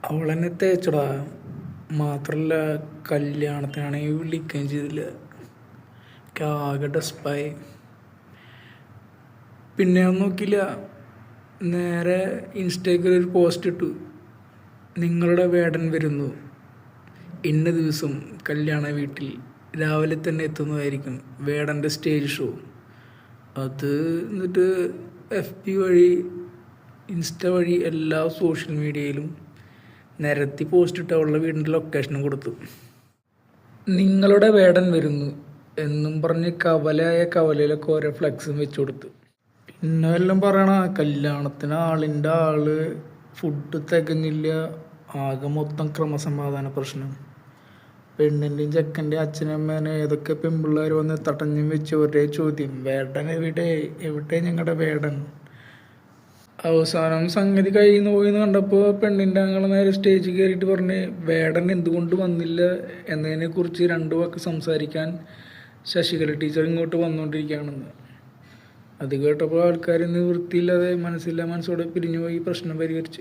അവളെന്നെ തേച്ചടാ. മാത്രല്ല കല്യാണത്തിനാണെങ്കിൽ വിളിക്കുകയും ചെയ്തില്ല. എനിക്ക് ആകെ ഡെസ്പായി. പിന്നെ ഞാൻ നോക്കിയില്ല. നേരെ ഇൻസ്റ്റയിൽ ഒരു പോസ്റ്റ് ഇട്ടു. നിങ്ങളുടെ വേടൻ വരുന്നു, ഇന്ന ദിവസം കല്യാണ വീട്ടിൽ രാവിലെ തന്നെ എത്തുന്നതായിരിക്കും വേടൻ്റെ സ്റ്റേജ് ഷോ. അത് എന്നിട്ട് FB വഴി ഇൻസ്റ്റ വഴി എല്ലാ സോഷ്യൽ മീഡിയയിലും നിരത്തി പോസ്റ്റ് ഇട്ട് അവളുടെ വീടിൻ്റെ ലൊക്കേഷനും കൊടുത്തു. നിങ്ങളുടെ വേടൻ വരുന്നു എന്നും പറഞ്ഞ് കവലയായ കവലയിലൊക്കെ ഓരോ ഫ്ലെക്സും വെച്ച് കൊടുത്തു. പിന്നെ എല്ലാം പറയണ കല്യാണത്തിന് ആളിൻ്റെ ആള്, ഫുഡ് തികഞ്ഞില്ല, ആകെ മൊത്തം ക്രമസമാധാന പ്രശ്നം. പെണ്ണിൻ്റെയും ചെക്കൻ്റെയും അച്ഛനമ്മേനെ ഏതൊക്കെ പെൺപിള്ളേർ വന്ന് തടഞ്ഞും വെച്ച് ഒരേ ചോദ്യം, വേടൻ എവിടെ, എവിടെ ഞങ്ങളുടെ വേടൻ. അവസാനം സംഗതി കഴിയുന്ന പോയിന്ന് കണ്ടപ്പോൾ പെണ്ണിൻ്റെ ആങ്ങളെ നേരെ സ്റ്റേജിൽ കയറിയിട്ട് പറഞ്ഞ് വേടൻ എന്തുകൊണ്ട് വന്നില്ല എന്നതിനെക്കുറിച്ച് രണ്ടു വാക്ക് സംസാരിക്കാൻ ശശികല ടീച്ചർ ഇങ്ങോട്ട് വന്നുകൊണ്ടിരിക്കുകയാണെന്ന്. അത് കേട്ടപ്പോൾ ആൾക്കാർ ഇന്ന് വൃത്തിയില്ലാതെ മനസ്സില്ലാ മനസ്സോടെ പിരിഞ്ഞുപോയി പ്രശ്നം പരിഹരിച്ച്.